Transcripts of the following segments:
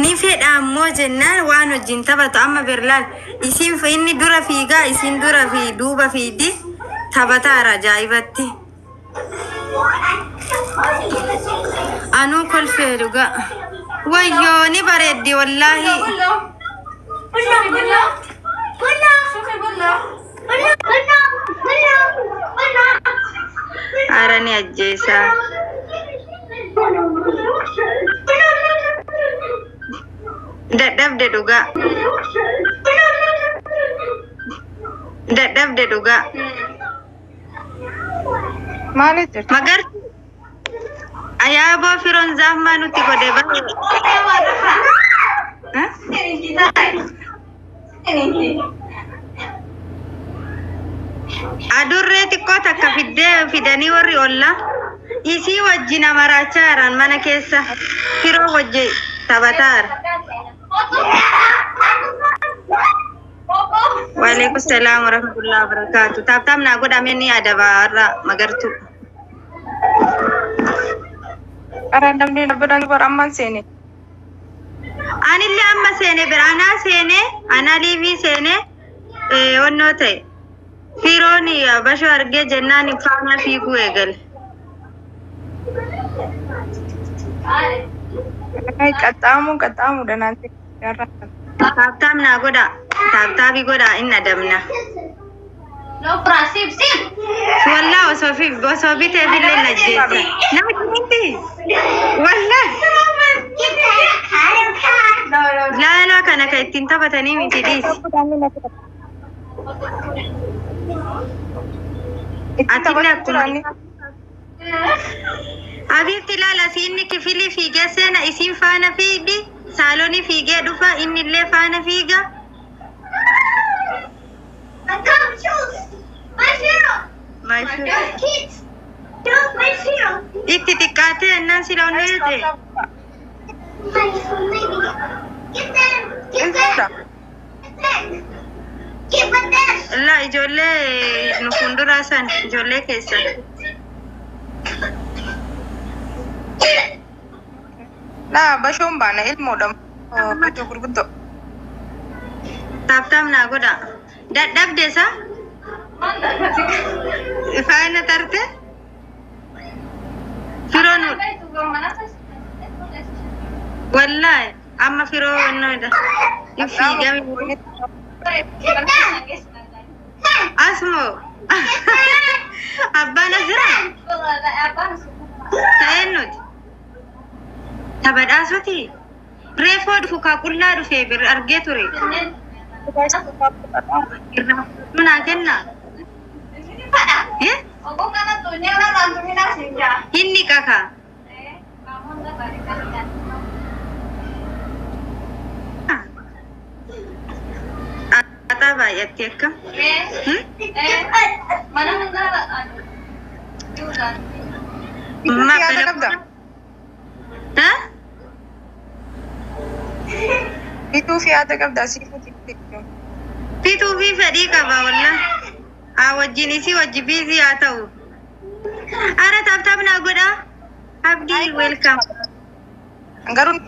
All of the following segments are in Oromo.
ni fedha ammoo jennaan waan wajjin taphatu amma birlaal isin inni dura fiigaa isin dura fi duuba fiidi taphataara ajaa'ibatti anuu kolfee dhugaa wayyoo ni bareeddi wallaahi arani ajjeesaa dadhabde dhugaa magar ayaaboo firoon zaafmaa nutti godhe adurree xiqqoo takka fidanii warri olla isii wajjin amaraachaa jiran mana keessa firoo wajji taphataara. Waalaikum salam warahmatullahi wabarakatuh. Tap-tap na aku dame ni ada bara magartu. Arandam ni nabadan baramman sene. Anilli amma sene berana sene, ana livi sene onno tay. Fironi basho arge jennani fana fi guegal. Ay katamu dan nanti jaratan. Tap-tap na goda. Tap-tapi goda inna damna. No prasib sip. Wallah wasofi te bille najjesa. Nama kinti. Wallah. La kana kai tinta batani miti dis. Atina kurani. Abirti lala sinni kifili fiige sena isin faana fiidi saloni fiige dhufa inni illee faana fiiga. Come shoes. My hero. My kids. Don't my hero. Itti xiqqaate ennaan sila onneete. Get them. Get them. Keep with this. La ijoollee nu fuulduraa san ijoollee keessan. Nah, bashon bana ilmu dam. Betul gurgudo. Tap-tap na goda. Dadhab desa? Faana tarte? Fironu. Wallahi, amma firo noida. Ifiga mi. Asmo. Abba Nazira. Taenut. Tabadasoti. Refod fuka kulla dufe bir argeturi. Muna kenna. Eh? Hindi kaka. Ata bayat yakka. Mana negara? Ma belakda. Ha? Itu fi ada kabda sifu tiktok. Pitu fi fadi kaba walla. Awajini si wajibizi atau. Ara tap-tap na goda. Abdi welcome. Anggarun.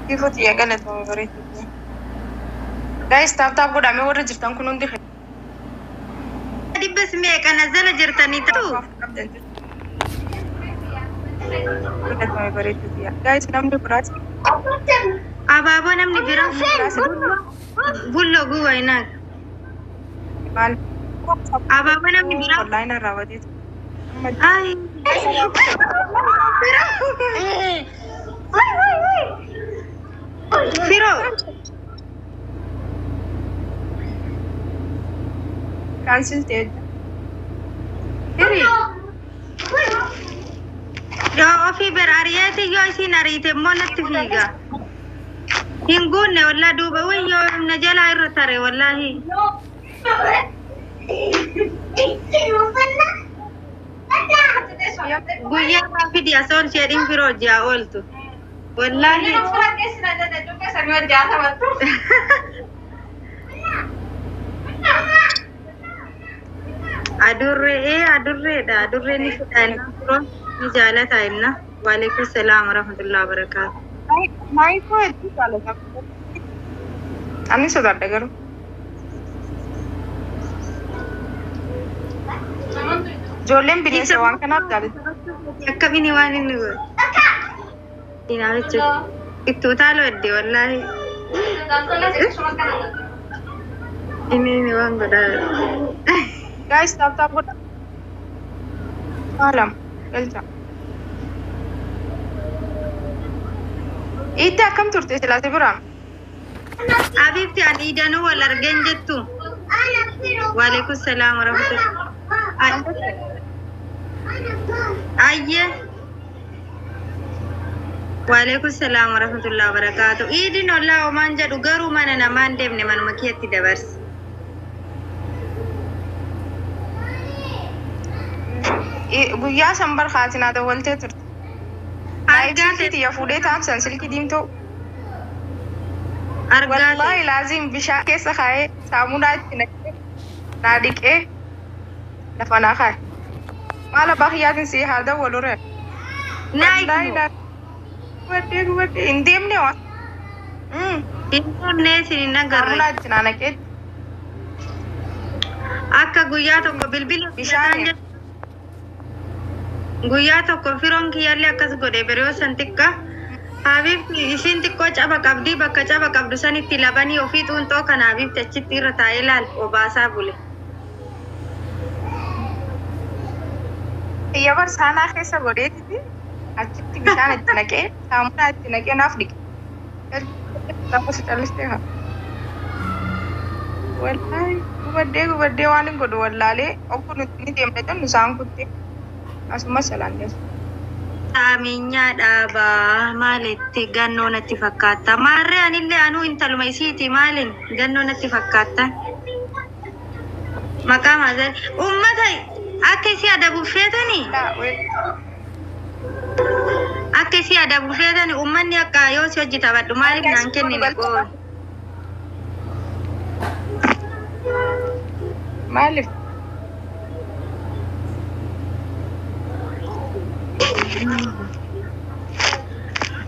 Sifu tiya galet mau beri. Guys, tap-tap goda me wara jirtan kunun di. Di besme kana zala jirtani tu. Galet mau beri tiya. Guys, namni berat. Aba namni biram bullo guwa ina. Mal. Aba namni biram Online rawat itu. ay. Firo. Cancel stage. Diri. Yo ofi berariyati yo isin arite monatti figa. Hingunne walla duba wayyo najala irtare wallahi. Guyya video son sharing firo ja oltu. Wallahi. adurre ni fudhanna firo ni jaalata inna. Wa alaikum salaam wa rahmatullahi wa barakatuh. Maayii koo hedduu jaalata. Ani sodaadha garuu. Ijoolleen bineensa waan kanaaf jaalatu. Akkamiin waan inni godhu? Dinaa jechuudha. Itti utaaloo edde wallaahi. Inni waan godhaa. Guys, tap godha. Malam, galcha. Itti akkam turte silaate biraan? Habibti ani idanuu wal argeen jettu. Wa alaikum salaam wa rahmatullahi. Ayye. Wa alaikum salaam wa rahmatullahi wa barakatuh. Idin ollaa omaan jedhu garuu mana namaan deemne manuma keetti dabarsi. Guyyaa sanbar khaatinaa dawwaltee turte. Argaati ya fuudhee taamsan silkii diimtuu. Argaati. Wallahi laazim bishaan keessa kaa'ee saamunaa itti naqee naa dhiqee lafa naa kaa'e. Maala bakkiyaatiin si haa dawwalure. Waddee hin deemne waan. Inni sin nagarre. Saamunaa itti naa naqee. Akka guyyaa tokko bilbila Bishaan. Guyyaa tokko firoon kiyyaallee akkas godhe biroo san xiqqa. Habibti isin xiqqoo caba qabdi bakka caba qabdu sanitti labanii ofii xuunxoo kana Habibti achitti irra taa'ee laal obaasaa bule. Yabar saanaa keessa godheetti achitti bishaan itti naqee saamunaa itti naqee naaf dhiqe. Tapos callistee haa. Wallahi gubaddee waan hin godhu wallaalee obbo nuti ni deemne jennu isaan kuttee. Asuma salaan Saamiinyaa dhaabaa maalitti gannoo natti fakkaata. Maarree anillee anuu intaluma isiiti maaliin gannoo natti fakkaata. Maqaa maazal uummata akka isii adabuuf feetanii uummanni akka yoo si hojii taphadhu maaliif naan kennine goon. Maaliif?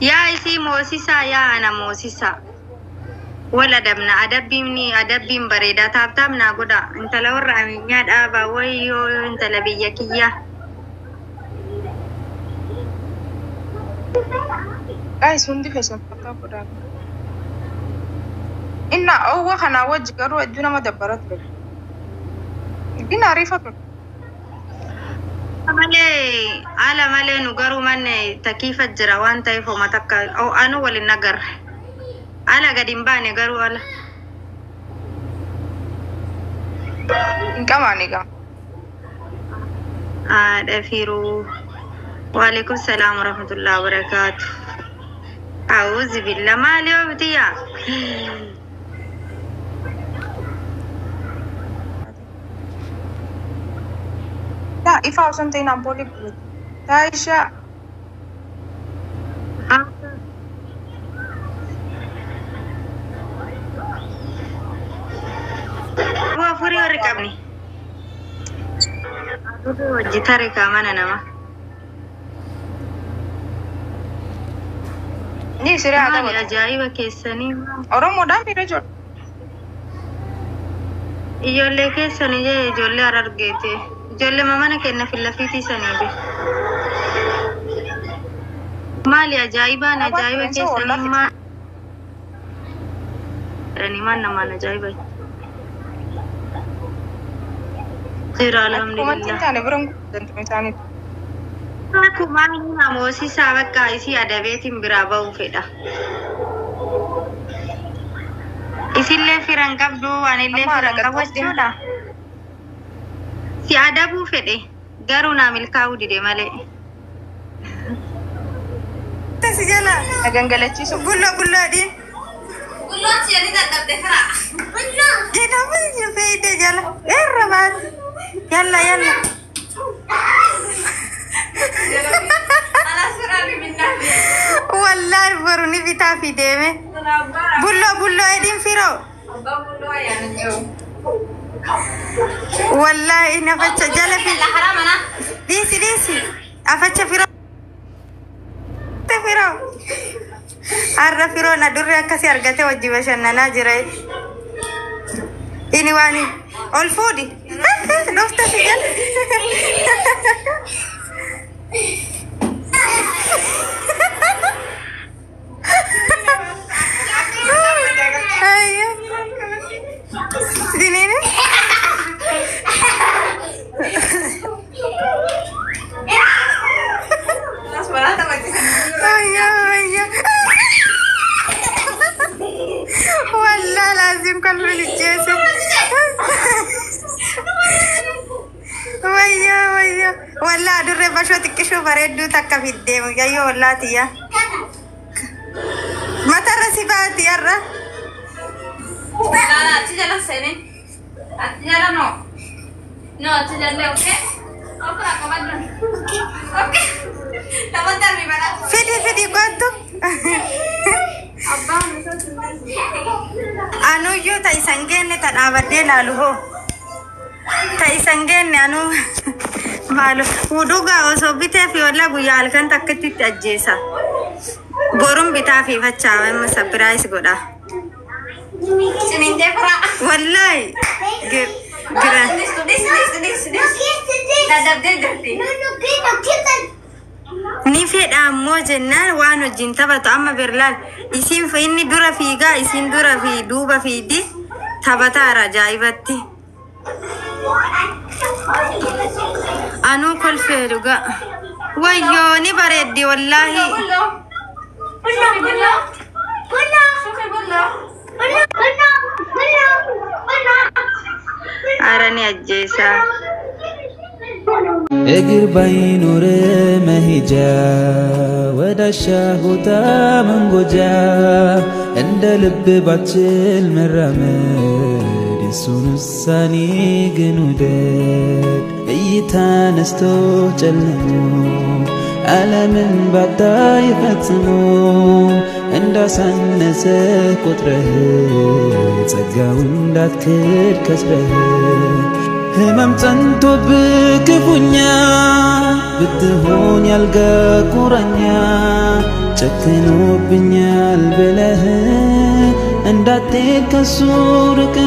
Yaa isii moosisaa yaa ana moosisaa. Wal adabna adabbiin bareedaa taaptaaf naa godha. Intala warra ameenyaa dhaabaa wayyoo intala biyya kiyyaa. Guys, hundi keessan fakkaa godhaa. Inna owwa kanaa wajji garuu wajjuu nama dabbara ture. Gina ariifa ture. Ala malee nu garuu manne takiifa jira waan ta'eef homa takka anu waliin agarre. Ala gadi hin baane garuu ala. Hin qabaane gama. Haadha firuu. Wa alaikum salaam wa rahmatullahi wa barakatuh. A'udhu billah maali obtiya. Ifa osoo ta'in ampoolii bu'uuti. Taayishaa. Waa furii warri qabni. Hojii tarii kaamana nama. Ni siree haa Maali ajaa'iba keessanii. Oromoodhaan bira jiru. Ijoollee keessanii jee ijoollee Harargeeti. Ijoollee mana kenna fillafiitii sanii be. Maali ajaa'ibaan ajaa'iba keessanii maal. Maal namaan ajaa'iba. Jira alhamdulillah. Kumantiin taane biraan guddantume isaaniiti. Akkuma namoosisaa bakka isii adabeetiin biraa ba'uu fedha. Isillee firan qabdu anillee firan qabu jechuudha. Si adabuu fedhe garuu naa milkaa'uu dide malee. Si jala gangalachiisu. Bulla adiin. Bulloon si'anii dadhabde karaa. Bulloo. Jedhamee fe'ite jala. Irra baati. Yalla. Wallahi boru ni bitaa fi deeme. Bulloo ediin firoo. والله إن أفتش جلب لا حرام أنا ديسي أفتش فرو عرف فرو ندور كسي أرجعته وجب عشان ناجري ini wani all foodi dofta fijan ayo sini ni ayo والله لازم كل الجيسي ويا والله أدور بشو تكشو بردو تكا في الدم يا والله تيا ما ترى سباتي يرى لا تجلس سني تجلس no تجلس أوكي أوكي كمان أوكي تمام ترى بنا فيدي قدو anu yo ta isangenne ta abade lalu ho ta isangenne anu malu wuduga oso bite fi wala guyal kan takati tajesa borum bita fi fachawe ma surprise goda seninde pra wallahi gira dis dadab de ni fedha ammo jennan waan wajjin taphatu amma birlaal isin fa inni dura fiigaa isin dura fi duuba fiidi taphataara ajaa'ibatti anuu kolfee dhuga wayyoo ni bareeddi wallaahi arani ajjeesaa እግር ባይኖር መሄጃ ወዳሻ ቦታ መንጎጃ እንደ ልብ ባችል መራመድ የሱን ውሳኔ ግን ውደድ እይታ ነስቶ ጨልሞ ዓለምን ባታይ ፈጽሞ እንዳሳነሰ ቆጥረህ ጸጋው እንዳትክድ ከስረህ ህመም ጸንቶብህ ክፉኛ ብትሆን ያልጋ ቁራኛ ጨክኖብኛል ብለህ እንዳትሄድ ከሱ ርቀህ